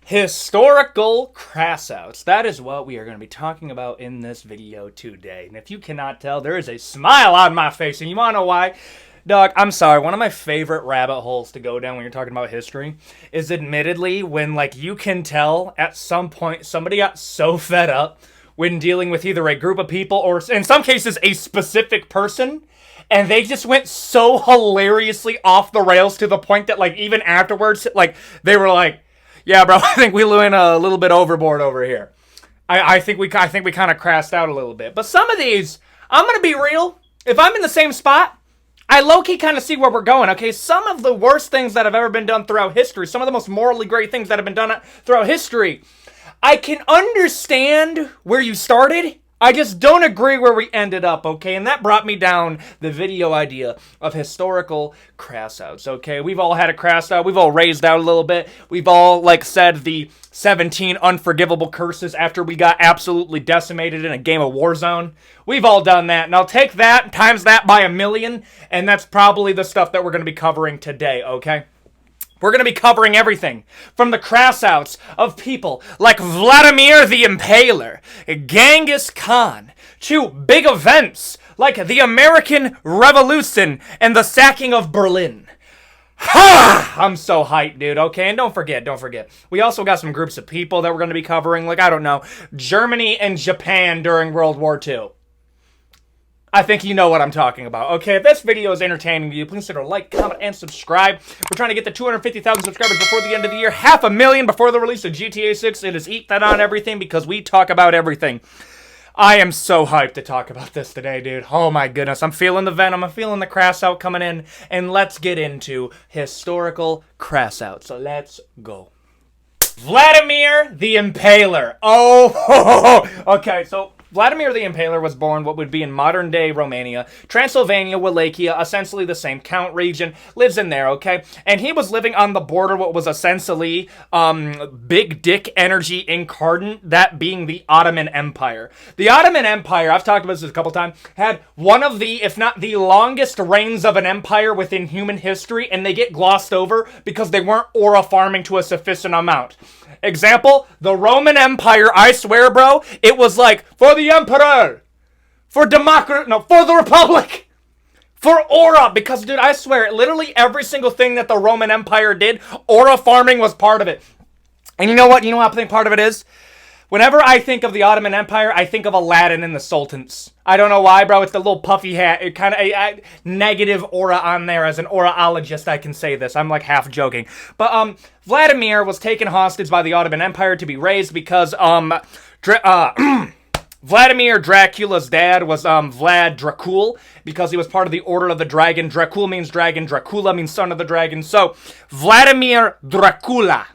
Historical Crashouts. That is what we are going to be talking about in this video today. And if you cannot tell, there is a smile on my face. And you want to know why? Dog, I'm sorry. One of my favorite rabbit holes to go down when you're talking about history is admittedly when, like, you can tell at some point somebody got so fed up when dealing with either a group of people or, in some cases, a specific person. And they just went so hilariously off the rails to the point that, like, even afterwards, like, they were like, yeah, bro, I think we went a little bit overboard over here. I think we kind of crashed out a little bit. But some of these, I'm going to be real. If I'm in the same spot, I low-key kind of see where we're going, okay? Some of the worst things that have ever been done throughout history, some of the most morally great things that have been done throughout history, I can understand where you started. I just don't agree where we ended up, okay? And that brought me down the video idea of historical crashouts, okay? We've all had a crash out. We've all raised out a little bit. We've all, like, said the 17 unforgivable curses after we got absolutely decimated in a game of Warzone. We've all done that. And I'll take that, times that by 1,000,000, and that's probably the stuff that we're going to be covering today, okay? We're going to be covering everything from the crashouts of people like Vladimir the Impaler, Genghis Khan, to big events like the American Revolution and the sacking of Berlin. Ha! I'm so hyped, dude. Okay, and don't forget. We also got some groups of people that we're going to be covering, like, I don't know, Germany and Japan during World War II. I think you know what I'm talking about. Okay, if this video is entertaining to you, please consider like, comment, and subscribe. We're trying to get to 250,000 subscribers before the end of the year. 500,000 before the release of GTA 6. It is EthanOnEverything because we talk about everything. I am so hyped to talk about this today, dude. Oh my goodness. I'm feeling the venom. I'm feeling the crash out coming in. And let's get into historical crash out. So let's go. Vladimir the Impaler. Oh, okay, so Vladimir the Impaler was born what would be in modern-day Romania, Transylvania, Wallachia, essentially the same count region, lives in there, okay? And he was living on the border, what was essentially big dick energy incarnate, that being the Ottoman Empire. The Ottoman Empire, I've talked about this a couple times, had one of the, if not the longest reigns of an empire within human history, and they get glossed over because they weren't aura farming to a sufficient amount. Example, the Roman Empire, I swear, bro, it was like, for the Emperor, for democracy, no, for the Republic, for aura, because, dude, I swear, literally every single thing that the Roman Empire did, aura farming was part of it. And you know what? You know what I think part of it is? Whenever I think of the Ottoman Empire, I think of Aladdin and the Sultans. I don't know why, bro. It's the little puffy hat. It kind of a negative aura on there. As an auraologist, I can say this. I'm like half joking. But Vladimir was taken hostage by the Ottoman Empire to be raised because Vladimir Dracula's dad was Vlad Dracul, because he was part of the Order of the Dragon. Dracul means dragon. Dracula means son of the dragon. So Vladimir Dracula,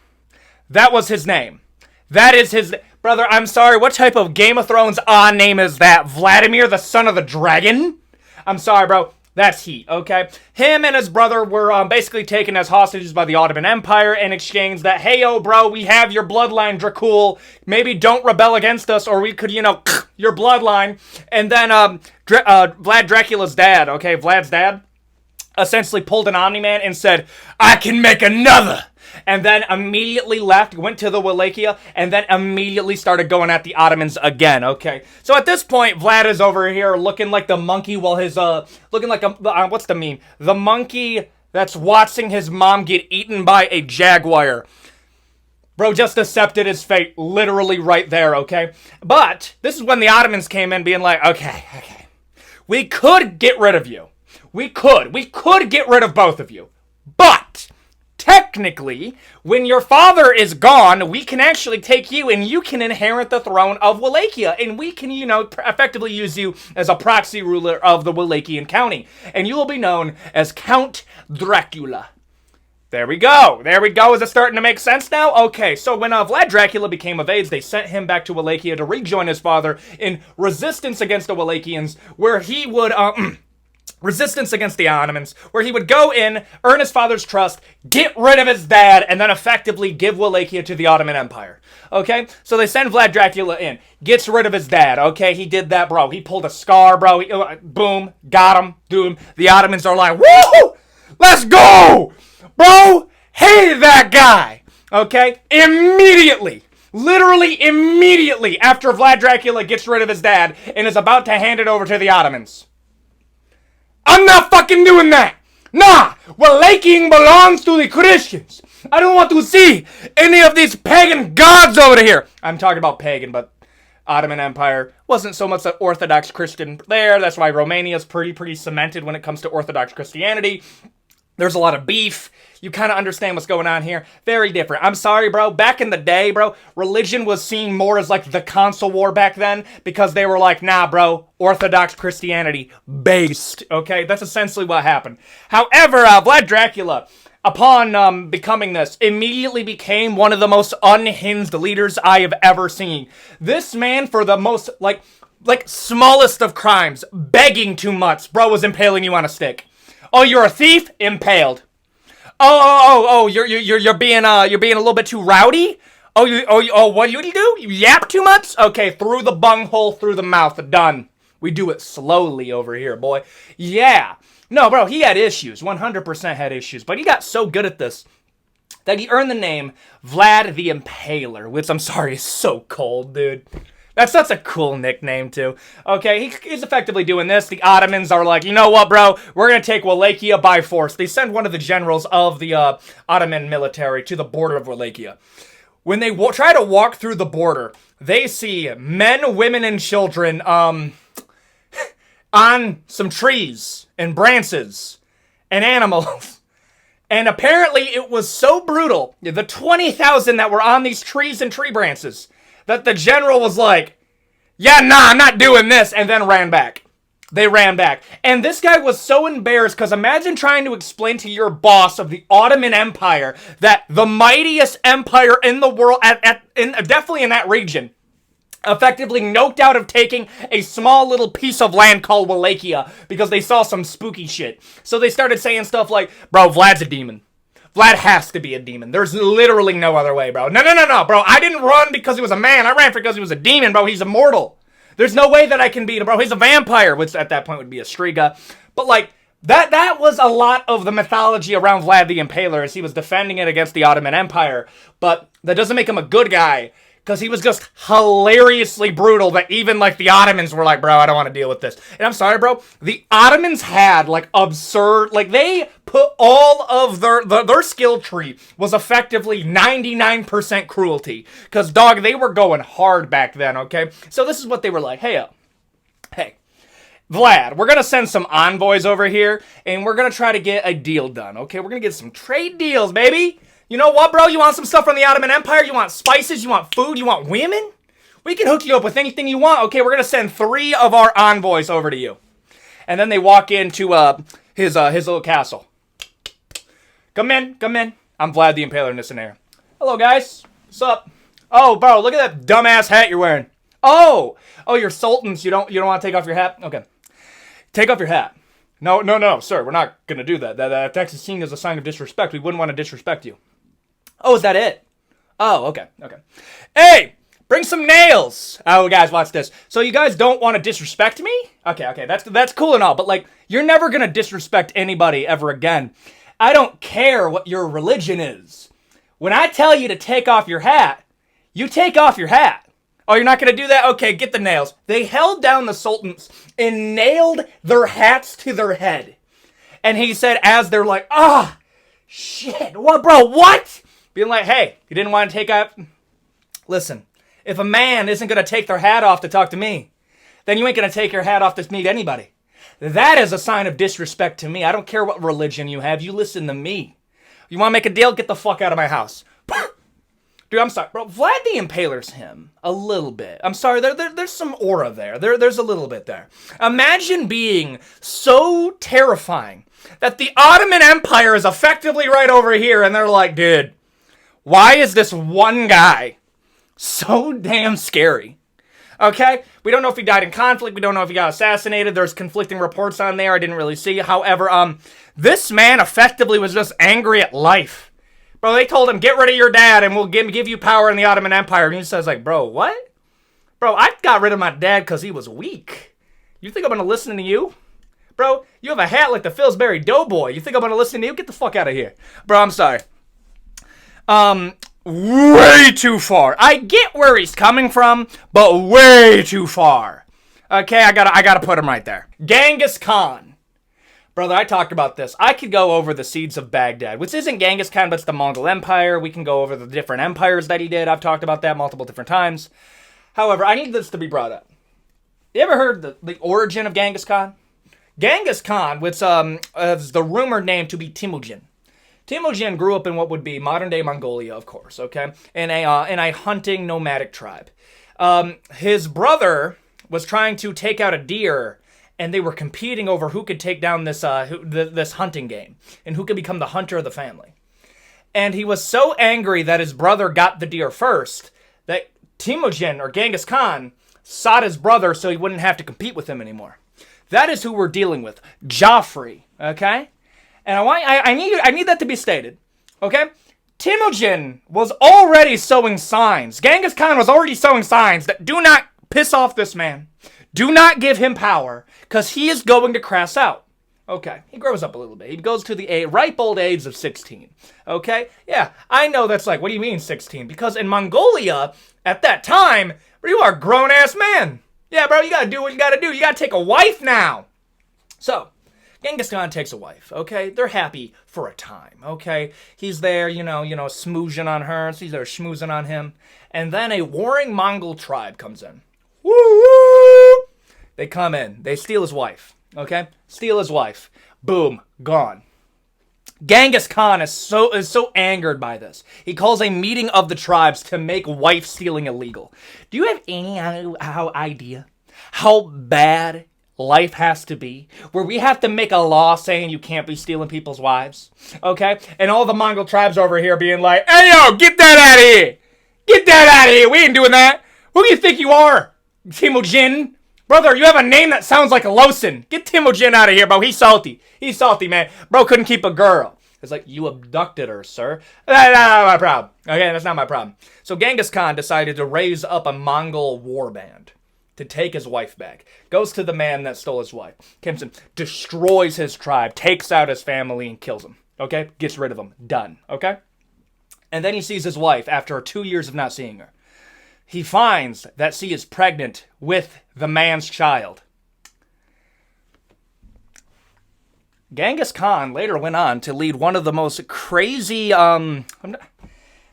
that was his name. That is his... Brother, I'm sorry, what type of Game of Thrones name is that? Vladimir, the son of the dragon? I'm sorry, bro. That's he, okay? Him and his brother were basically taken as hostages by the Ottoman Empire in exchange that, hey, yo, bro, we have your bloodline, Dracul. Maybe don't rebel against us, or we could, you know, your bloodline. And then Vlad Dracula's dad, okay, Vlad's dad, essentially pulled an Omni-Man and said, I can make another! And then immediately left, went to the Wallachia, and then immediately started going at the Ottomans again, okay? So at this point, Vlad is over here looking like the monkey while his, looking like a, what's the meme? The monkey that's watching his mom get eaten by a jaguar. Bro just accepted his fate, literally right there, okay? But this is when the Ottomans came in being like, okay, we could get rid of you. We could get rid of both of you. But technically, when your father is gone, we can actually take you and you can inherit the throne of Wallachia. And we can, you know, effectively use you as a proxy ruler of the Wallachian county. And you will be known as Count Dracula. There we go. Is it starting to make sense now? Okay, so when Vlad Dracula became of age, they sent him back to Wallachia to rejoin his father in resistance against the Wallachians, where he would... resistance against the Ottomans, where he would go in, earn his father's trust, get rid of his dad, and then effectively give Wallachia to the Ottoman Empire. Okay? So they send Vlad Dracula in, gets rid of his dad. Okay? He did that, bro. He pulled a scar, bro. Boom. Got him. Dude. The Ottomans are like, woo! Let's go! Bro, hated that guy. Okay? Immediately. Literally immediately after Vlad Dracula gets rid of his dad and is about to hand it over to the Ottomans. I'm not fucking doing that! Nah! Walaking belongs to the Christians! I don't want to see any of these pagan gods over here! I'm talking about pagan, but Ottoman Empire wasn't so much an Orthodox Christian there. That's why Romania's pretty cemented when it comes to Orthodox Christianity. There's a lot of beef. You kind of understand what's going on here. Very different. I'm sorry, bro. Back in the day, bro, religion was seen more as like the console war back then because they were like, nah, bro, Orthodox Christianity based. Okay, that's essentially what happened. However, Vlad Dracula, upon becoming this, immediately became one of the most unhinged leaders I have ever seen. This man, for the most, like smallest of crimes, begging too much, bro, was impaling you on a stick. Oh, you're a thief? Impaled. You're being a little bit too rowdy? What do you do? You yap too much? Okay, through the bunghole, through the mouth, done. We do it slowly over here, boy. Yeah. No, bro, he had issues. 100% had issues. But he got so good at this that he earned the name Vlad the Impaler, which, I'm sorry, is so cold, dude. That's such a cool nickname, too. Okay, he's effectively doing this. The Ottomans are like, you know what, bro? We're going to take Wallachia by force. They send one of the generals of the Ottoman military to the border of Wallachia. When they try to walk through the border, they see men, women, and children on some trees and branches and animals. And apparently it was so brutal, the 20,000 that were on these trees and tree branches, that the general was like, yeah, nah, I'm not doing this, and then ran back. They ran back. And this guy was so embarrassed, because imagine trying to explain to your boss of the Ottoman Empire that the mightiest empire in the world, definitely in that region, effectively noped out of taking a small little piece of land called Wallachia because they saw some spooky shit. So they started saying stuff like, bro, Vlad's a demon. Vlad has to be a demon. There's literally no other way, bro. No, bro. I didn't run because he was a man. I ran because he was a demon, bro. He's immortal. There's no way that I can beat him, bro. He's a vampire, which at that point would be a Striga. But, like, that was a lot of the mythology around Vlad the Impaler as he was defending it against the Ottoman Empire. But that doesn't make him a good guy, because he was just hilariously brutal that even, like, the Ottomans were like, bro, I don't want to deal with this. And I'm sorry, bro, the Ottomans had, like, absurd, like, they put all of their skill tree was effectively 99% cruelty. Because, dog, they were going hard back then, okay? So this is what they were like, hey, Vlad, we're going to send some envoys over here, and we're going to try to get a deal done, okay? We're going to get some trade deals, baby. You know what, bro? You want some stuff from the Ottoman Empire? You want spices? You want food? You want women? We can hook you up with anything you want. Okay, we're going to send 3 of our envoys over to you. And then they walk into his little castle. Come in. I'm Vlad the Impaler in this scenario. Hello, guys. What's up? Oh, bro, look at that dumbass hat you're wearing. Oh, you're sultans. You don't want to take off your hat? Okay. Take off your hat. No, sir. We're not going to do that. That's seen as a sign of disrespect. We wouldn't want to disrespect you. Oh, is that it? Oh, okay. Hey, bring some nails. Oh, guys, watch this. So you guys don't want to disrespect me? Okay, that's cool and all, but, like, you're never going to disrespect anybody ever again. I don't care what your religion is. When I tell you to take off your hat, you take off your hat. Oh, you're not going to do that? Okay, get the nails. They held down the sultans and nailed their hats to their head. And he said, as they're like, shit, what, bro, what? Being like, hey, you didn't want to take off? Listen, if a man isn't going to take their hat off to talk to me, then you ain't going to take your hat off to meet anybody. That is a sign of disrespect to me. I don't care what religion you have. You listen to me. You want to make a deal? Get the fuck out of my house. Dude, I'm sorry, bro. Vlad the Impaler's him a little bit. I'm sorry, there's some aura there. There's a little bit there. Imagine being so terrifying that the Ottoman Empire is effectively right over here, and they're like, dude, why is this one guy so damn scary? Okay? We don't know if he died in conflict. We don't know if he got assassinated. There's conflicting reports on there. I didn't really see. However, this man effectively was just angry at life. Bro, they told him, get rid of your dad and we'll give you power in the Ottoman Empire. And he says, like, bro, what? Bro, I got rid of my dad because he was weak. You think I'm going to listen to you? Bro, you have a hat like the Pillsbury Doughboy. You think I'm going to listen to you? Get the fuck out of here. Bro, I'm sorry. way too far. I get where he's coming from, but way too far. Okay, I gotta put him right there. Genghis Khan. Brother, I talked about this. I could go over the Siege of Baghdad, which isn't Genghis Khan, but it's the Mongol Empire. We can go over the different empires that he did. I've talked about that multiple different times. However, I need this to be brought up. You ever heard the origin of Genghis Khan? Genghis Khan, which is the rumored name to be Temujin. Temujin grew up in what would be modern-day Mongolia, of course, okay? In a hunting nomadic tribe. His brother was trying to take out a deer, and they were competing over who could take down this hunting game, and who could become the hunter of the family. And he was so angry that his brother got the deer first, that Temujin, or Genghis Khan, sought his brother so he wouldn't have to compete with him anymore. That is who we're dealing with. Joffrey, okay? And I need that to be stated, okay? Temujin was already sowing signs. Genghis Khan was already sowing signs that do not piss off this man. Do not give him power, because he is going to crash out. Okay, he grows up a little bit. He goes to the ripe old age of 16. Okay? Yeah, I know that's like, what do you mean 16? Because in Mongolia, at that time, you are a grown-ass man. Yeah, bro, you gotta do what you gotta do. You gotta take a wife now. So, Genghis Khan takes a wife, okay? They're happy for a time, okay? He's there, smoozing on her. She's there schmoozing on him. And then a warring Mongol tribe comes in. Woo-woo! They come in. They steal his wife, okay? Steal his wife. Boom. Gone. Genghis Khan is so angered by this. He calls a meeting of the tribes to make wife stealing illegal. Do you have any idea how bad life has to be, where we have to make a law saying you can't be stealing people's wives? Okay? And all the Mongol tribes over here being like, hey, yo, get that out of here! Get that out of here! We ain't doing that! Who do you think you are, Temujin? Brother, you have a name that sounds like a Losin. Get Temujin out of here, bro. He's salty. He's salty, man. Bro couldn't keep a girl. It's like, you abducted her, sir. That's not my problem. Okay, that's not my problem. So Genghis Khan decided to raise up a Mongol war band to take his wife back. Goes to the man that stole his wife. Comes in, destroys his tribe, takes out his family, and kills him. Okay? Gets rid of him. Done. Okay? And then he sees his wife after 2 years of not seeing her. He finds that she is pregnant with the man's child. Genghis Khan later went on to lead one of the most crazy,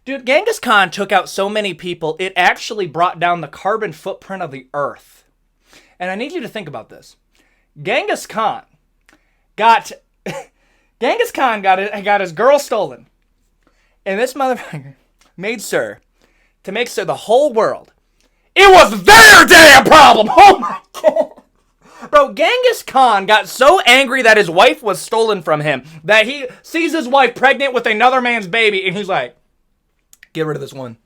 Dude, Genghis Khan took out so many people, it actually brought down the carbon footprint of the earth. And I need you to think about this. Genghis Khan got his girl stolen. And this motherfucker made sure to make sure the whole world, it was their damn problem. Oh my God. Bro, Genghis Khan got so angry that his wife was stolen from him that he sees his wife pregnant with another man's baby and he's like, get rid of this one.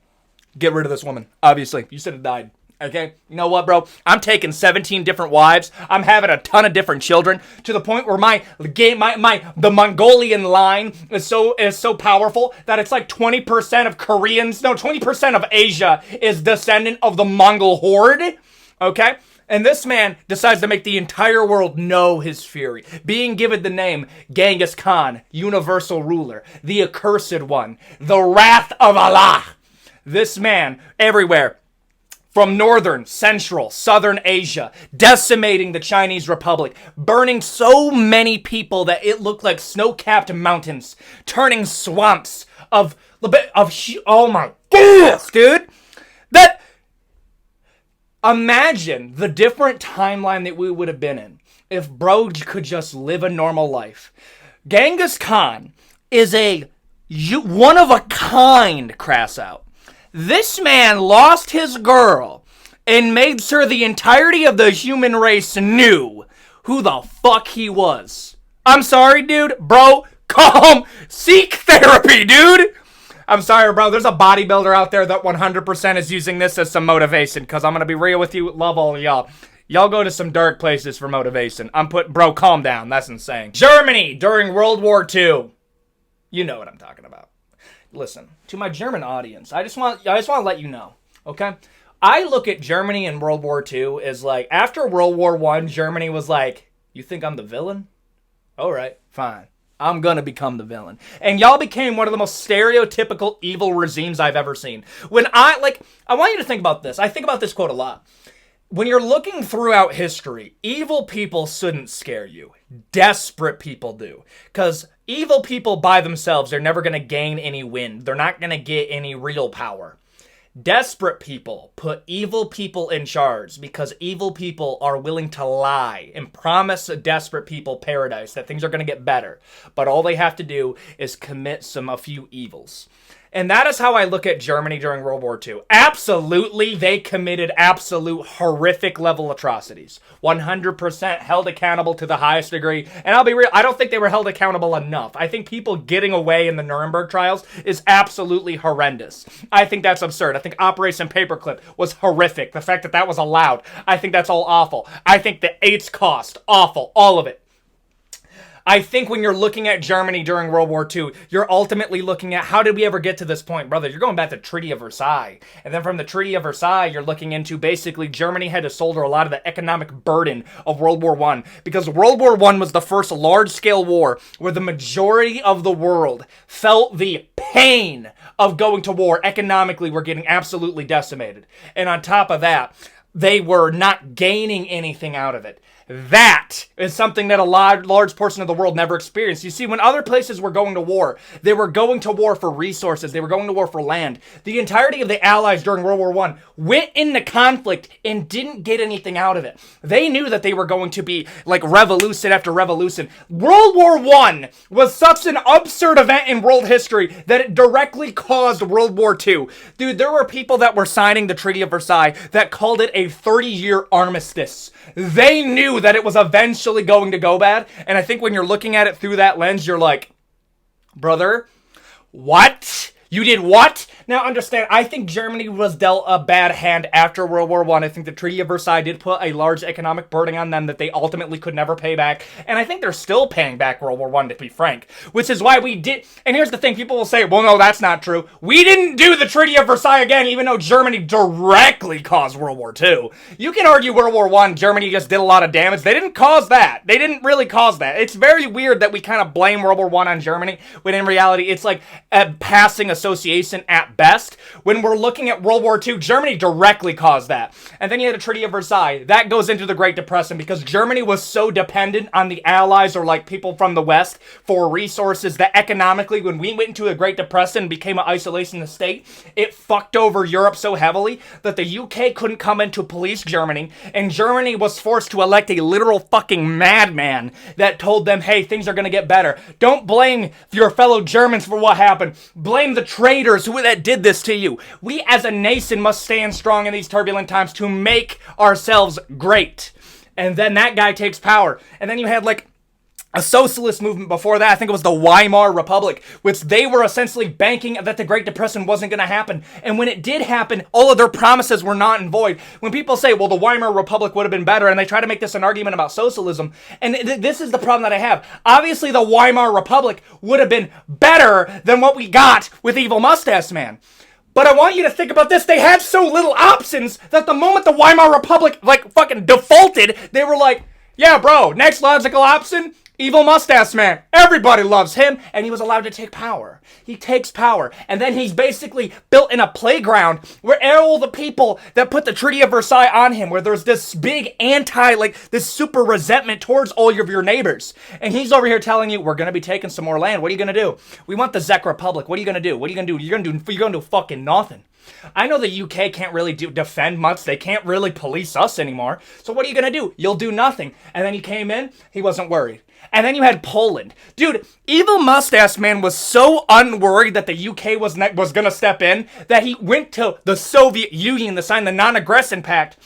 Get rid of this woman. Obviously, you should have died. Okay? You know what, bro? I'm taking 17 different wives. I'm having a ton of different children to the point where the Mongolian line is so powerful that it's like 20% of 20% of Asia is descendant of the Mongol horde. Okay? And this man decides to make the entire world know his fury, being given the name Genghis Khan, universal ruler, the accursed one, the wrath of Allah. This man, everywhere, from northern, central, southern Asia, decimating the Chinese Republic, burning so many people that it looked like snow-capped mountains, turning swamps of oh my goodness, dude. Imagine the different timeline that we would have been in if bro could just live a normal life. Genghis Khan is a one-of-a-kind Crashout. This man lost his girl and made sure the entirety of the human race knew who the fuck he was. I'm sorry, dude. Bro, seek therapy, dude. I'm sorry, bro. There's a bodybuilder out there that 100% is using this as some motivation, because I'm going to be real with you. Love all of y'all. Y'all go to some dark places for motivation. Bro, calm down. That's insane. Germany during World War II. You know what I'm talking about. Listen, to my German audience, I just want to let you know, okay? I look at Germany in World War II as like, after World War I, Germany was like, you think I'm the villain? All right, fine. I'm gonna become the villain. And y'all became one of the most stereotypical evil regimes I've ever seen. I want you to think about this. I think about this quote a lot. When you're looking throughout history, evil people shouldn't scare you. Desperate people do. Because evil people by themselves, they're never going to gain any wind. They're not going to get any real power. Desperate people put evil people in charge because evil people are willing to lie and promise desperate people paradise, that things are going to get better. But all they have to do is commit a few evils. And that is how I look at Germany during World War II. Absolutely, they committed absolute horrific level atrocities. 100% held accountable to the highest degree. And I'll be real, I don't think they were held accountable enough. I think people getting away in the Nuremberg trials is absolutely horrendous. I think that's absurd. I think Operation Paperclip was horrific. The fact that that was allowed, I think that's all awful. I think the AIDS cost, awful, all of it. I think when you're looking at Germany during World War II, you're ultimately looking at how did we ever get to this point? Brother, you're going back to Treaty of Versailles. And then from the Treaty of Versailles, you're looking into basically Germany had to shoulder a lot of the economic burden of World War I. Because World War I was the first large-scale war where the majority of the world felt the pain of going to war. Economically, we're getting absolutely decimated. And on top of that, they were not gaining anything out of it. That is something that a large portion of the world never experienced. You see, when other places were going to war, they were going to war for resources. They were going to war for land. The entirety of the Allies during World War I went into conflict and didn't get anything out of it. They knew that they were going to be like revolution after revolution. World War I was such an absurd event in world history that it directly caused World War II. Dude, there were people that were signing the Treaty of Versailles that called it a 30-year armistice. They knew that it was eventually going to go bad. And I think when you're looking at it through that lens, you're like, brother, what? You did what? Now understand, I think Germany was dealt a bad hand after World War I. I think the Treaty of Versailles did put a large economic burden on them that they ultimately could never pay back. And I think they're still paying back World War I, to be frank. Which is why we did... And here's the thing, people will say, well, no, that's not true. We didn't do the Treaty of Versailles again, even though Germany directly caused World War II. You can argue World War I, Germany just did a lot of damage. They didn't cause that. They didn't really cause that. It's very weird that we kind of blame World War I on Germany, when in reality, it's like a passing association at best. When we're looking at World War II, Germany directly caused that. And then you had the Treaty of Versailles. That goes into the Great Depression because Germany was so dependent on the Allies or like people from the West for resources that economically, when we went into the Great Depression and became an isolationist state, it fucked over Europe so heavily that the UK couldn't come in to police Germany, and Germany was forced to elect a literal fucking madman that told them, hey, things are going to get better. Don't blame your fellow Germans for what happened. Blame the traitors that did this to you. We as a nation must stand strong in these turbulent times to make ourselves great. And then that guy takes power. And then you had like a socialist movement before that. I think it was the Weimar Republic, which they were essentially banking that the Great Depression wasn't going to happen. And when it did happen, all of their promises were not in void. When people say, well, the Weimar Republic would have been better, and they try to make this an argument about socialism, and this is the problem that I have. Obviously, the Weimar Republic would have been better than what we got with Evil Mustache Man. But I want you to think about this. They had so little options that the moment the Weimar Republic, like, fucking defaulted, they were like, yeah, bro, next logical option, Evil Mustache Man. Everybody loves him, and he was allowed to take power. He takes power, and then he's basically built in a playground where all the people that put the Treaty of Versailles on him, where there's this big this super resentment towards all of your neighbors. And he's over here telling you, we're going to be taking some more land. What are you going to do? We want the Czech Republic. What are you going to do? What are you going to do? You're going to do fucking nothing. I know the UK can't really defend much. They can't really police us anymore. So what are you going to do? You'll do nothing. And then he came in. He wasn't worried. And then you had Poland. Dude, Evil Mustache Man was so unworried that the UK was going to step in that he went to the Soviet Union to sign the non-aggression pact.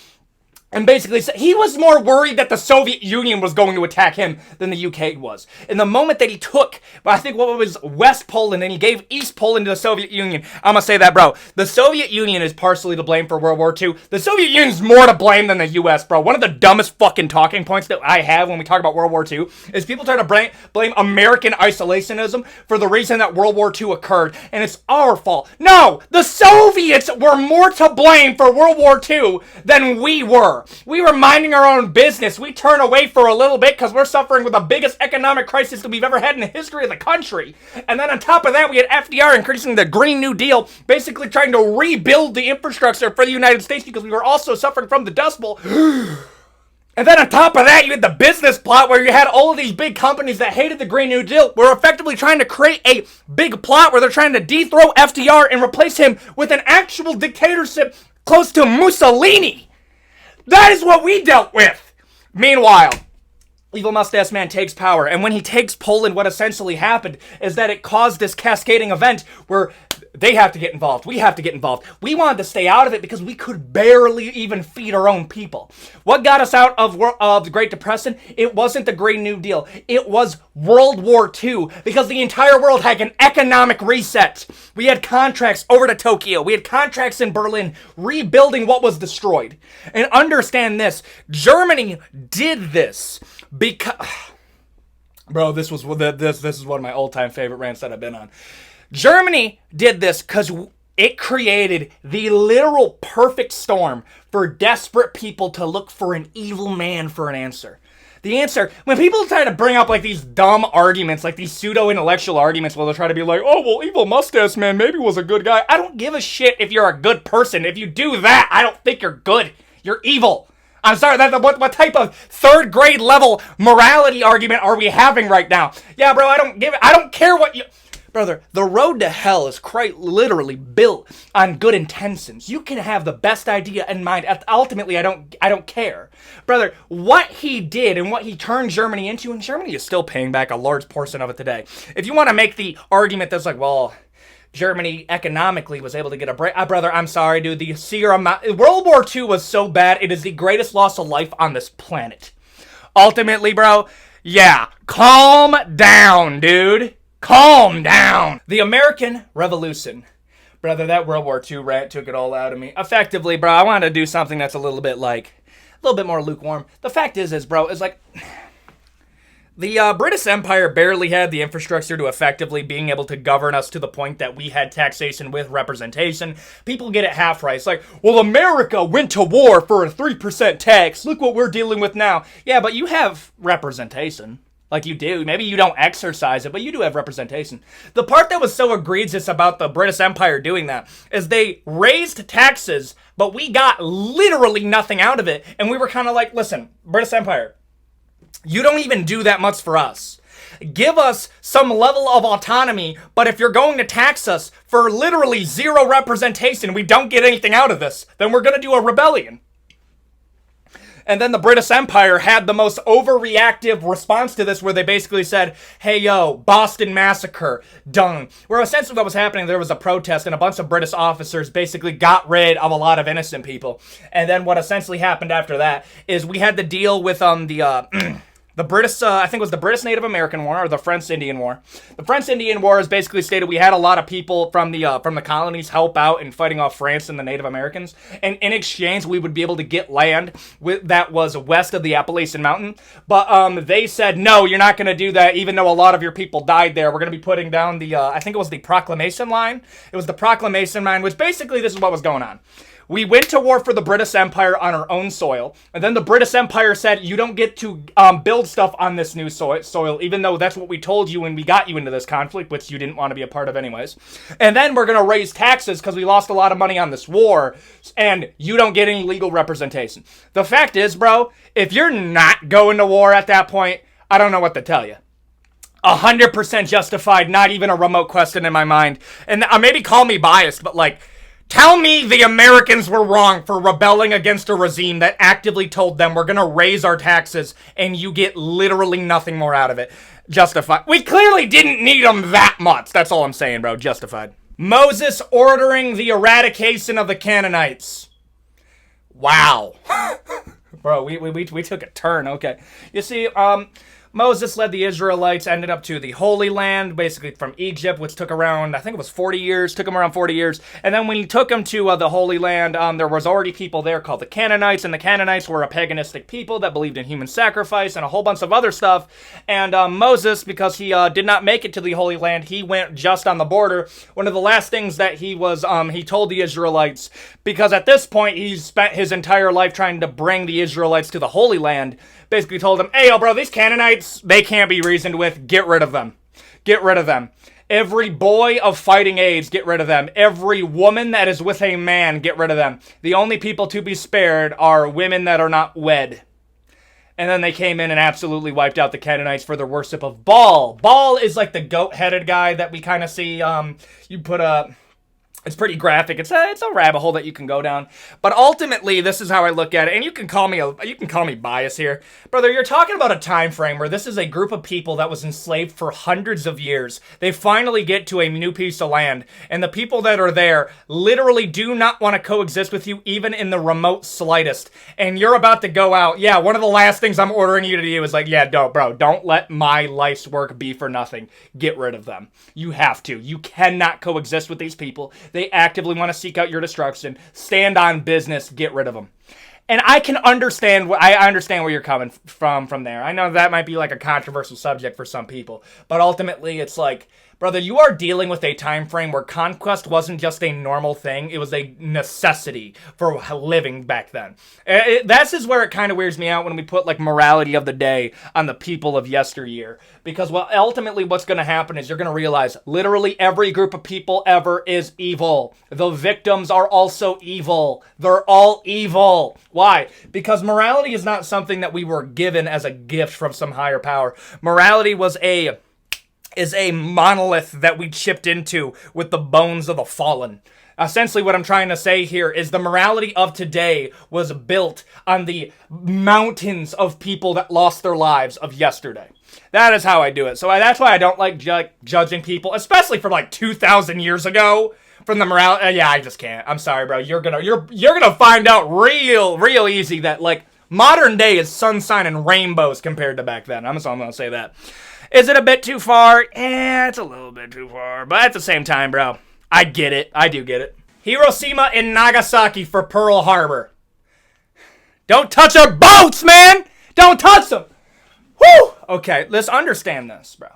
And basically, he was more worried that the Soviet Union was going to attack him than the UK was. In the moment that he took, I think what was West Poland, and he gave East Poland to the Soviet Union, I'm going to say that, bro. The Soviet Union is partially to blame for World War II. The Soviet Union is more to blame than the US, bro. One of the dumbest fucking talking points that I have when we talk about World War II is people try to blame American isolationism for the reason that World War II occurred, and it's our fault. No! The Soviets were more to blame for World War II than we were. war. We were minding our own business. We turn away for a little bit because we're suffering with the biggest economic crisis that we've ever had in the history of the country. And then on top of that, we had FDR increasing the Green New Deal, basically trying to rebuild the infrastructure for the United States because we were also suffering from the Dust Bowl. And then on top of that, you had the business plot where you had all of these big companies that hated the Green New Deal were effectively trying to create a big plot where they're trying to dethrone FDR and replace him with an actual dictatorship close to Mussolini. That is what we dealt with. Meanwhile, Evil Mustache Man takes power, and when he takes Poland, what essentially happened is that it caused this cascading event where they have to get involved. We have to get involved. We wanted to stay out of it because we could barely even feed our own people. What got us out of the Great Depression? It wasn't the Green New Deal. It was World War II because the entire world had an economic reset. We had contracts over to Tokyo. We had contracts in Berlin rebuilding what was destroyed. And understand this, Germany did this because... Bro, this is one of my all-time favorite rants that I've been on. Germany did this because it created the literal perfect storm for desperate people to look for an evil man for an answer. The answer, when people try to bring up like these dumb arguments, like these pseudo-intellectual arguments where they'll try to be like, oh, well, Evil Mustache Man maybe was a good guy. I don't give a shit if you're a good person. If you do that, I don't think you're good. You're evil. I'm sorry, what type of third grade level morality argument are we having right now? Yeah, bro, I don't care what you... Brother, the road to hell is quite literally built on good intentions. You can have the best idea in mind. Ultimately, I don't care. Brother, what he did and what he turned Germany into, and Germany is still paying back a large portion of it today. If you want to make the argument that's like, well, Germany economically was able to get a break. Brother, I'm sorry, dude. The sheer amount... World War II was so bad, it is the greatest loss of life on this planet. Ultimately, bro, yeah, calm down, dude. Calm down. The American Revolution. Brother, that World War II rant took it all out of me. Effectively, bro, I wanted to do something that's a little bit more lukewarm. The fact is bro, is like... The British Empire barely had the infrastructure to effectively being able to govern us to the point that we had taxation with representation. People get it half right. It's like, well, America went to war for a 3% tax. Look what we're dealing with now. Yeah, but you have representation. Like you do. Maybe you don't exercise it, but you do have representation. The part that was so egregious about the British Empire doing that is they raised taxes, but we got literally nothing out of it. And we were kind of like, listen, British Empire, you don't even do that much for us. Give us some level of autonomy, but if you're going to tax us for literally zero representation, we don't get anything out of this, then we're going to do a rebellion. And then the British Empire had the most overreactive response to this where they basically said, hey, yo, Boston Massacre, done. Where essentially what was happening, there was a protest and a bunch of British officers basically got rid of a lot of innocent people. And then what essentially happened after that is we had to deal with the British, I think it was the British Native American War or the French Indian War. The French Indian War is basically stated we had a lot of people from the colonies help out in fighting off France and the Native Americans. And in exchange, we would be able to get land that was west of the Appalachian Mountain. But they said, no, you're not going to do that, even though a lot of your people died there. We're going to be putting down I think it was the Proclamation Line. It was the Proclamation Line, which basically this is what was going on. We went to war for the British Empire on our own soil, and then the British Empire said, you don't get to build stuff on this new soil, even though that's what we told you when we got you into this conflict, which you didn't want to be a part of anyways. And then we're going to raise taxes because we lost a lot of money on this war, and you don't get any legal representation. The fact is, bro, if you're not going to war at that point, I don't know what to tell you. 100% justified, not even a remote question in my mind. And maybe call me biased, but like... Tell me the Americans were wrong for rebelling against a regime that actively told them we're going to raise our taxes and you get literally nothing more out of it. Justified. We clearly didn't need them that much. That's all I'm saying, bro. Justified. Moses ordering the eradication of the Canaanites. Wow. Bro, we took a turn. Okay. You see, Moses led the Israelites, ended up to the Holy Land, basically from Egypt, which took around, I think it was 40 years, took them around 40 years. And then when he took them to the Holy Land, there was already people there called the Canaanites, and the Canaanites were a paganistic people that believed in human sacrifice and a whole bunch of other stuff. And Moses, because he did not make it to the Holy Land, he went just on the border. One of the last things that he told the Israelites, because at this point, he spent his entire life trying to bring the Israelites to the Holy Land, basically told them, hey, yo, bro, these Canaanites, they can't be reasoned with. Get rid of them. Get rid of them. Every boy of fighting age, get rid of them. Every woman that is with a man, get rid of them. The only people to be spared are women that are not wed. And then they came in and absolutely wiped out the Canaanites for their worship of Baal. Baal is like the goat-headed guy that we kind of see. You put a... It's pretty graphic. It's a rabbit hole that you can go down. But ultimately, this is how I look at it. And you can call me biased here. Brother, you're talking about a time frame where this is a group of people that was enslaved for hundreds of years. They finally get to a new piece of land. And the people that are there literally do not want to coexist with you even in the remote slightest. And you're about to go out. Yeah, one of the last things I'm ordering you to do is like, yeah, don't let my life's work be for nothing. Get rid of them. You have to. You cannot coexist with these people. They actively want to seek out your destruction. Stand on business. Get rid of them. And I can understand. I understand where you're coming from there. I know that might be like a controversial subject for some people, but ultimately, it's like, brother, you are dealing with a time frame where conquest wasn't just a normal thing; it was a necessity for living back then. This is where it kind of weirds me out when we put like morality of the day on the people of yesteryear, because ultimately, what's going to happen is you're going to realize literally every group of people ever is evil. The victims are also evil. They're all evil. Why? Because morality is not something that we were given as a gift from some higher power. Morality is a monolith that we chipped into with the bones of the fallen. Essentially, what I'm trying to say here is the morality of today was built on the mountains of people that lost their lives of yesterday. That is how I do it. So that's why I don't like judging people, especially from like 2,000 years ago. From the morality, yeah, I just can't. I'm sorry, bro. You're gonna find out real easy that like modern day is sunshine and rainbows compared to back then. I'm just gonna say that. Is it a bit too far? It's a little bit too far. But at the same time, bro, I get it. I do get it. Hiroshima and Nagasaki for Pearl Harbor. Don't touch our boats, man! Don't touch them! Whew! Okay, let's understand this, bro.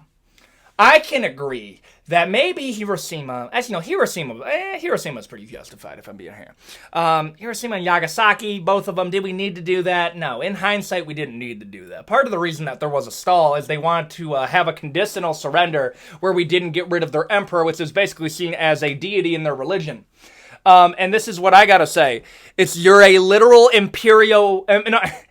I can agree that maybe Hiroshima, as you know, Hiroshima's pretty justified, if I'm being here. Hiroshima and Nagasaki, both of them, did we need to do that? No. In hindsight, we didn't need to do that. Part of the reason that there was a stall is they wanted to have a conditional surrender where we didn't get rid of their emperor, which is basically seen as a deity in their religion. And this is what I gotta say. You're a literal imperial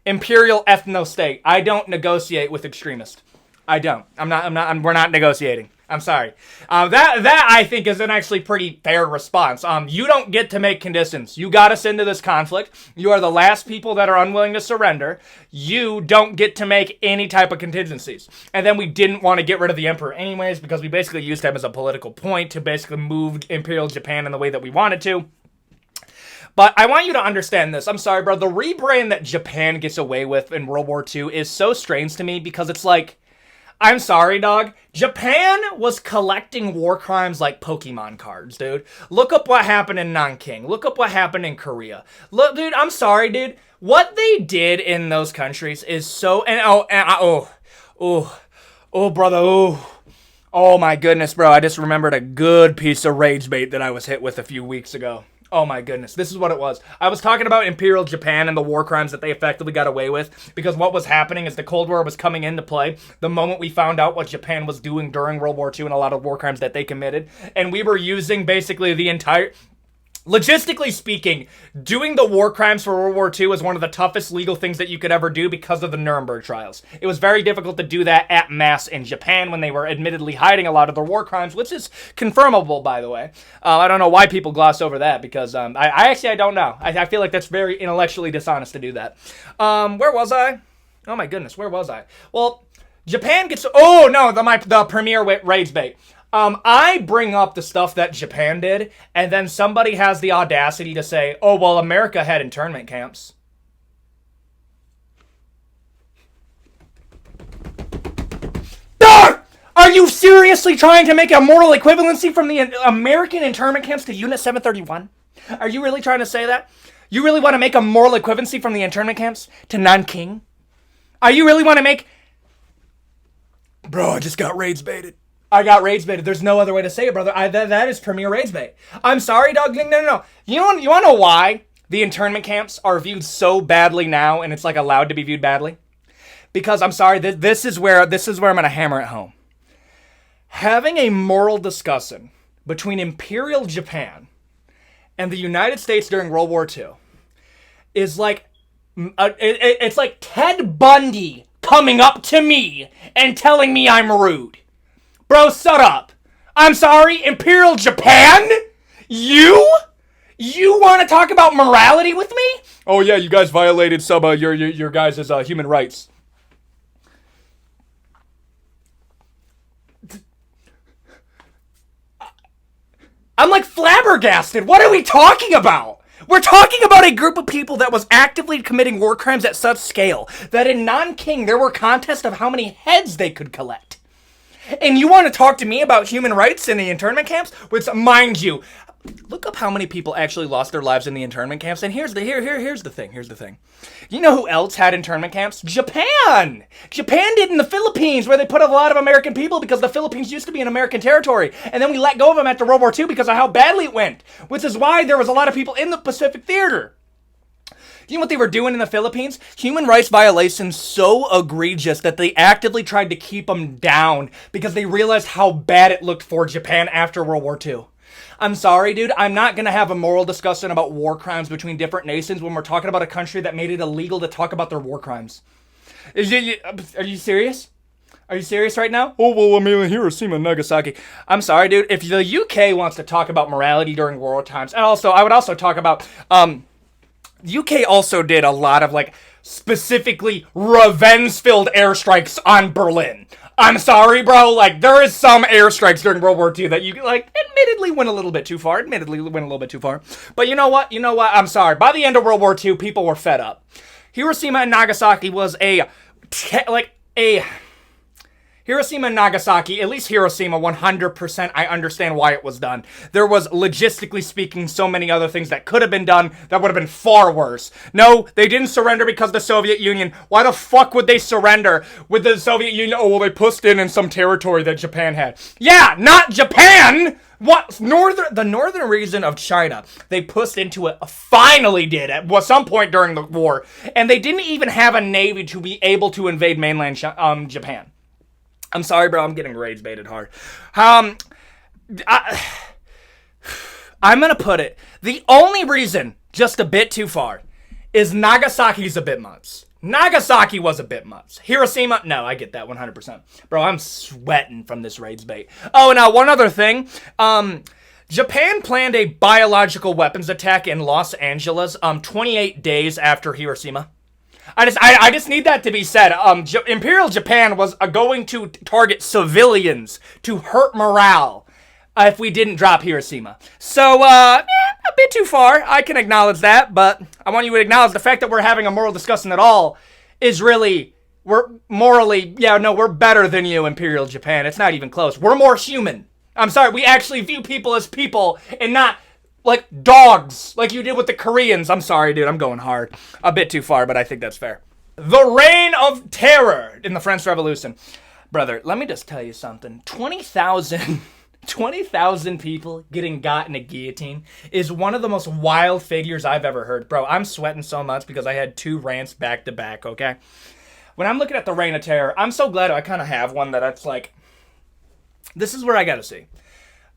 ethno-state. I don't negotiate with extremists. I don't. We're not negotiating. I'm sorry. That I think is an actually pretty fair response. You don't get to make conditions. You got us into this conflict. You are the last people that are unwilling to surrender. You don't get to make any type of contingencies. And then we didn't want to get rid of the emperor anyways because we basically used him as a political point to basically move Imperial Japan in the way that we wanted to. But I want you to understand this. I'm sorry, bro. The rebrand that Japan gets away with in World War II is so strange to me because it's like, I'm sorry, dog. Japan was collecting war crimes like Pokemon cards, dude. Look up what happened in Nanking. Look up what happened in Korea. Look, dude, I'm sorry, dude. What they did in those countries is so... Oh, my goodness, bro. I just remembered a good piece of rage bait that I was hit with a few weeks ago. Oh my goodness, this is what it was. I was talking about Imperial Japan and the war crimes that they effectively got away with because what was happening is the Cold War was coming into play the moment we found out what Japan was doing during World War II and a lot of war crimes that they committed. And we were using basically the entire... Logistically speaking, doing the war crimes for World War II was one of the toughest legal things that you could ever do because of the Nuremberg trials. It was very difficult to do that at mass in Japan when they were admittedly hiding a lot of their war crimes, which is confirmable, by the way. I don't know why people gloss over that because I don't know. I feel like that's very intellectually dishonest to do that. Where was I? Oh my goodness, where was I? Well, Japan gets... Oh no, the premier rage bait. I bring up the stuff that Japan did, and then somebody has the audacity to say, oh, well, America had internment camps. Are you seriously trying to make a moral equivalency from the American internment camps to Unit 731? Are you really trying to say that? You really want to make a moral equivalency from the internment camps to Nanking? Are you really want to make... Bro, I just got raids baited. I got raids baited. There's no other way to say it, brother. That is premier raids bait. I'm sorry, dog. No. You want to know why the internment camps are viewed so badly now, and it's like allowed to be viewed badly? Because I'm sorry, this is where I'm gonna hammer it home. Having a moral discussion between Imperial Japan and the United States during World War II is like it's like Ted Bundy coming up to me and telling me I'm rude. Bro, shut up. I'm sorry, Imperial Japan? You want to talk about morality with me? Oh yeah, you guys violated some your guys' human rights. I'm like flabbergasted. What are we talking about? We're talking about a group of people that was actively committing war crimes at such scale that in Nanking there were contests of how many heads they could collect. And you want to talk to me about human rights in the internment camps? Which, mind you, look up how many people actually lost their lives in the internment camps. And here's the thing. You know who else had internment camps? Japan! Japan did in the Philippines, where they put a lot of American people because the Philippines used to be an American territory. And then we let go of them after World War II because of how badly it went. Which is why there was a lot of people in the Pacific Theater. You know what they were doing in the Philippines? Human rights violations so egregious that they actively tried to keep them down because they realized how bad it looked for Japan after World War II. I'm sorry, dude. I'm not going to have a moral discussion about war crimes between different nations when we're talking about a country that made it illegal to talk about their war crimes. Are you serious? Are you serious right now? Oh, well, I mean, Hiroshima and Nagasaki. I'm sorry, dude. If the UK wants to talk about morality during war times, and also, I would also talk about... UK also did a lot of, like, specifically revenge-filled airstrikes on Berlin. I'm sorry, bro. Like, there is some airstrikes during World War II that you, like, admittedly went a little bit too far. But you know what? I'm sorry. By the end of World War II, people were fed up. Hiroshima and Nagasaki was Hiroshima and Nagasaki, at least Hiroshima, 100%, I understand why it was done. There was, logistically speaking, so many other things that could have been done that would have been far worse. No, they didn't surrender because of the Soviet Union. Why the fuck would they surrender with the Soviet Union? Oh, well, they pushed in some territory that Japan had. Yeah, not Japan! What? The northern region of China, they pushed into it, finally did at some point during the war, and they didn't even have a navy to be able to invade mainland Japan. I'm sorry, bro. I'm getting rage baited hard. I'm going to put it. The only reason, just a bit too far, is Nagasaki's a bit much. Nagasaki was a bit much. Hiroshima, no, I get that 100%. Bro, I'm sweating from this rage bait. Oh, now one other thing. Japan planned a biological weapons attack in Los Angeles 28 days after Hiroshima. I just need that to be said. Imperial Japan was going to target civilians to hurt morale if we didn't drop Hiroshima. So, a bit too far. I can acknowledge that, but I want you to acknowledge the fact that we're having a moral discussion at all is really, we're better than you, Imperial Japan. It's not even close. We're more human. I'm sorry, we actually view people as people and not like dogs, like you did with the Koreans. I'm sorry, dude. I'm going hard. A bit too far, but I think that's fair. The Reign of Terror in the French Revolution. Brother, let me just tell you something. 20,000 people getting got in a guillotine is one of the most wild figures I've ever heard. Bro, I'm sweating so much because I had 2 rants back to back, okay? When I'm looking at the Reign of Terror, I'm so glad I kind of have one that's like, this is where I gotta see.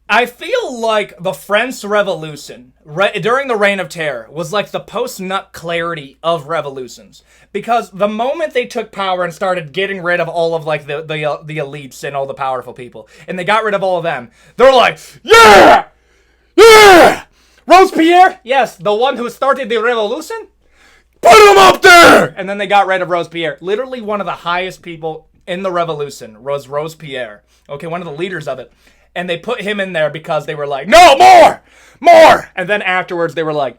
I feel like the French Revolution, during the Reign of Terror, was like the post-nut clarity of revolutions. Because the moment they took power and started getting rid of all of like the elites and all the powerful people, and they got rid of all of them, they're like, yeah! Yeah! Robespierre? Yes, the one who started the revolution? Put him up there! And then they got rid of Robespierre. Literally one of the highest people in the revolution was Robespierre. Okay, one of the leaders of it. And they put him in there because they were like, no, more! And then afterwards they were like,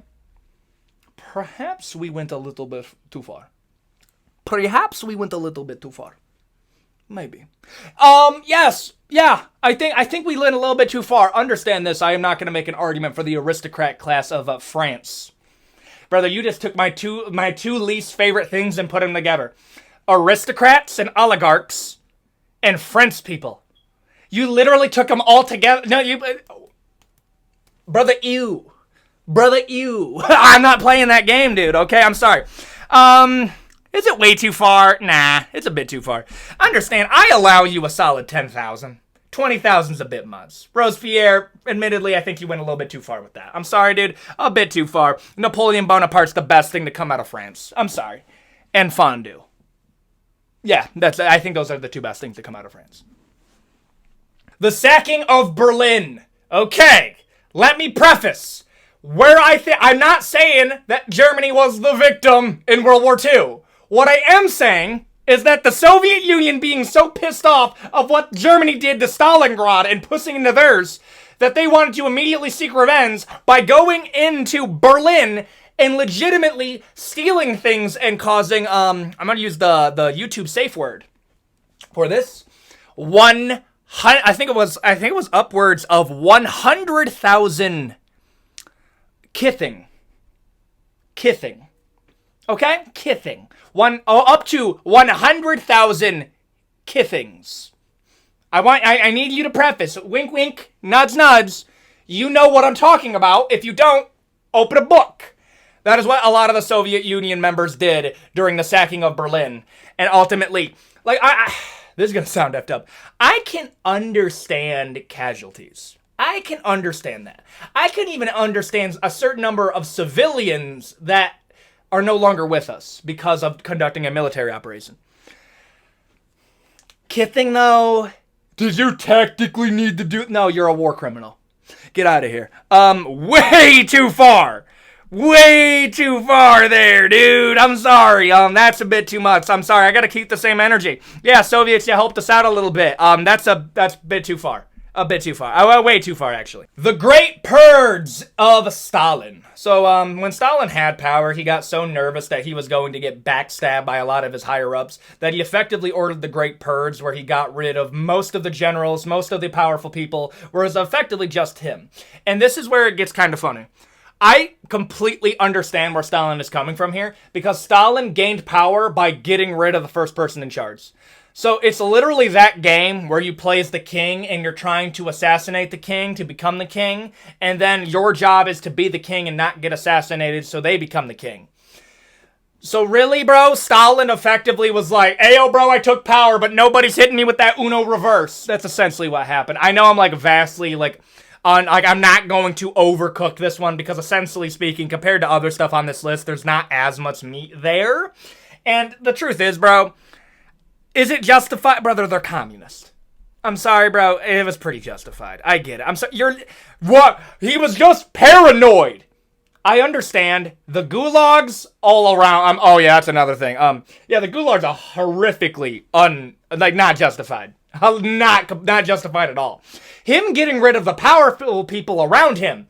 perhaps we went a little bit too far. Maybe. Yes, Yeah, I think we went a little bit too far. Understand this, I am not going to make an argument for the aristocrat class of France. Brother, you just took my two least favorite things and put them together. Aristocrats and oligarchs and French people. You literally took them all together. No, you... Brother, ew. Brother, ew. I'm not playing that game, dude, okay? I'm sorry. Is it way too far? Nah, it's a bit too far. Understand, I allow you a solid 10,000. 20,000's a bit much. Robespierre, admittedly, I think you went a little bit too far with that. I'm sorry, dude. A bit too far. Napoleon Bonaparte's the best thing to come out of France. I'm sorry. And fondue. Yeah, I think those are the two best things to come out of France. The sacking of Berlin. Okay, let me preface. I'm not saying that Germany was the victim in World War II. What I am saying is that the Soviet Union being so pissed off of what Germany did to Stalingrad and pushing into theirs, that they wanted to immediately seek revenge by going into Berlin and legitimately stealing things and causing, I'm going to use the YouTube safe word for this, I think it was upwards of 100,000 kithing. Okay? Kithing. Up to 100,000 kithings. I need you to preface. Wink, wink, nuds, nuds. You know what I'm talking about. If you don't, open a book. That is what a lot of the Soviet Union members did during the sacking of Berlin. And ultimately, like, this is going to sound effed up. I can understand casualties. I can understand that. I can even understand a certain number of civilians that are no longer with us because of conducting a military operation. Kithing, though, did you tactically need to do... No, you're a war criminal. Get out of here. Way too far. Way too far there, dude. I'm sorry. That's a bit too much. I'm sorry. I gotta keep the same energy. Yeah, Soviets, you helped us out a little bit. That's a bit too far. A bit too far. Way too far, actually. The Great Purge of Stalin. So, when Stalin had power, he got so nervous that he was going to get backstabbed by a lot of his higher-ups that he effectively ordered the Great Purge, where he got rid of most of the generals, most of the powerful people, whereas effectively just him. And this is where it gets kind of funny. I completely understand where Stalin is coming from here, because Stalin gained power by getting rid of the first person in charge. So it's literally that game where you play as the king and you're trying to assassinate the king to become the king, and then your job is to be the king and not get assassinated so they become the king. So really, bro, Stalin effectively was like, "Ayo, bro, I took power, but nobody's hitting me with that Uno reverse." That's essentially what happened. I know I'm vastly I'm not going to overcook this one because essentially speaking, compared to other stuff on this list, there's not as much meat there. And the truth is, bro, is it justified? Brother, they're communist. I'm sorry, bro. It was pretty justified. I get it. I'm sorry. What? He was just paranoid. I understand. The gulags all around. Oh, yeah, that's another thing. Yeah, the gulags are horrifically not justified. Not justified at all. Him getting rid of the powerful people around him.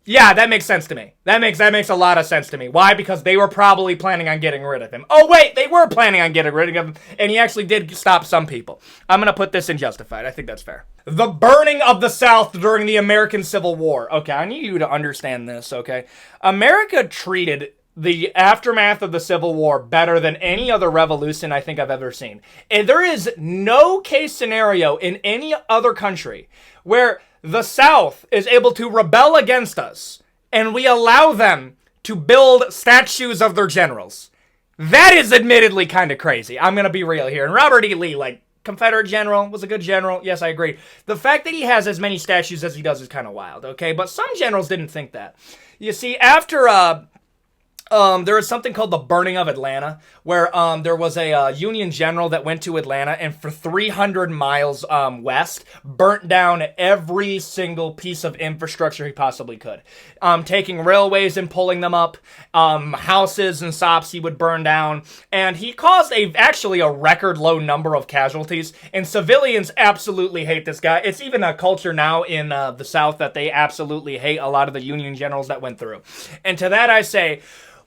Yeah, that makes sense to me. That makes a lot of sense to me. Why? Because they were probably planning on getting rid of him. Oh, wait, they were planning on getting rid of him, and he actually did stop some people. I'm going to put this in justified. I think that's fair. The burning of the South during the American Civil War. Okay, I need you to understand this, okay? America treated the aftermath of the Civil War better than any other revolution I think I've ever seen. And there is no case scenario in any other country where the South is able to rebel against us, and we allow them to build statues of their generals. That is admittedly kind of crazy. I'm going to be real here. And Robert E. Lee, Confederate general, was a good general. Yes, I agree. The fact that he has as many statues as he does is kind of wild, okay? But some generals didn't think that. You see, after there was something called the burning of Atlanta, where there was a Union general that went to Atlanta and for 300 miles west burnt down every single piece of infrastructure he possibly could. Taking railways and pulling them up, houses and shops he would burn down, and he caused actually a record low number of casualties, and civilians absolutely hate this guy. It's even a culture now in the South that they absolutely hate a lot of the Union generals that went through. And to that I say,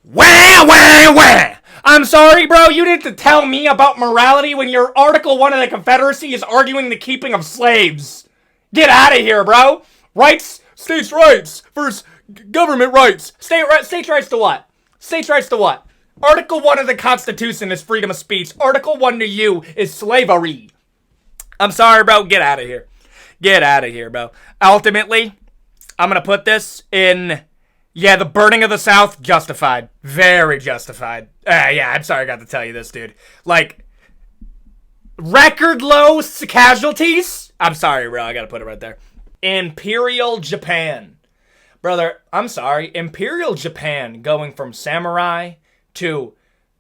Wah, wah, wah! I'm sorry, bro, you didn't tell me about morality when your Article 1 of the Confederacy is arguing the keeping of slaves. Get out of here, bro. Rights, states' rights versus government rights. States' rights to what? States' rights to what? Article 1 of the Constitution is freedom of speech. Article 1 to you is slavery. I'm sorry, bro. Get out of here. Get out of here, bro. Ultimately, I'm going to put this in... Yeah, the burning of the South, justified. Very justified. Yeah, I'm sorry I got to tell you this, dude. Like, record low casualties? I'm sorry, bro. I got to put it right there. Imperial Japan. Brother, I'm sorry. Imperial Japan going from samurai to,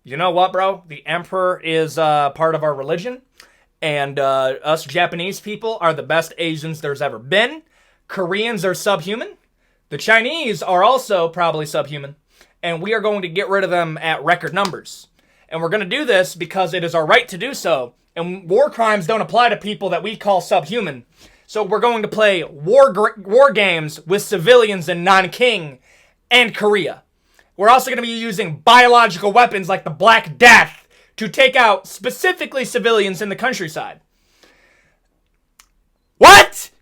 you know what, bro? The emperor is part of our religion. And us Japanese people are the best Asians there's ever been. Koreans are subhuman. The Chinese are also probably subhuman, and we are going to get rid of them at record numbers. And we're going to do this because it is our right to do so, and war crimes don't apply to people that we call subhuman. So we're going to play war games with civilians in Nanking and Korea. We're also going to be using biological weapons like the Black Death to take out specifically civilians in the countryside. What?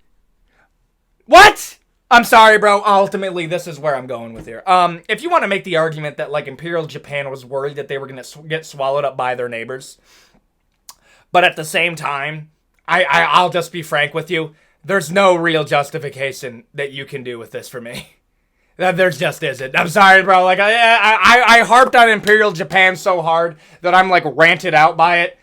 What? I'm sorry, bro. Ultimately, this is where I'm going with here. If you want to make the argument that, like, Imperial Japan was worried that they were going to get swallowed up by their neighbors, but at the same time, I'll just be frank with you. There's no real justification that you can do with this for me. There just isn't. I'm sorry, bro. Like, I harped on Imperial Japan so hard that I'm, like, ranted out by it.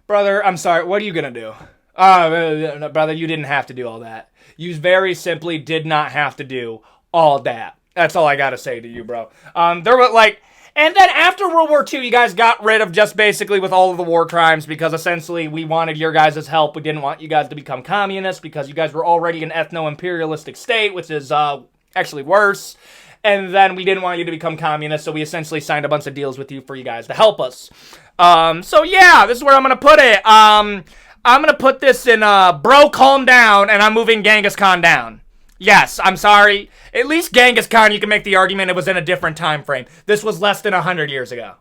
Brother, I'm sorry. What are you going to do? Brother, you didn't have to do all that. You very simply did not have to do all that. That's all I gotta say to you, bro. There were like, and then after World War II, you guys got rid of just basically with all of the war crimes because essentially we wanted your guys' help. We didn't want you guys to become communists because you guys were already an ethno-imperialistic state, which is actually worse. And then we didn't want you to become communists, so we essentially signed a bunch of deals with you for you guys to help us. So yeah, this is where I'm gonna put it. I'm going to put this in, bro, calm down, and I'm moving Genghis Khan down. Yes, I'm sorry. At least Genghis Khan, you can make the argument it was in a different time frame. This was less than 100 years ago.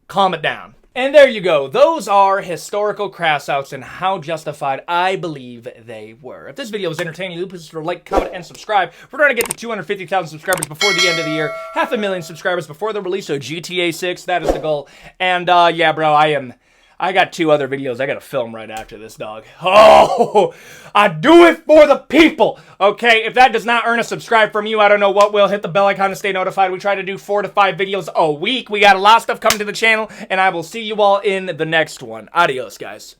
Calm it down. And there you go. Those are historical Crashouts and how justified I believe they were. If this video was entertaining you, please like, comment, and subscribe. We're trying to get to 250,000 subscribers before the end of the year. 500,000 subscribers before the release of GTA 6. That is the goal. And, yeah, bro, I got 2 other videos I gotta film right after this, dog. Oh, I do it for the people. Okay, if that does not earn a subscribe from you, I don't know what will. Hit the bell icon to stay notified. We try to do 4 to 5 videos a week. We got a lot of stuff coming to the channel, and I will see you all in the next one. Adios, guys.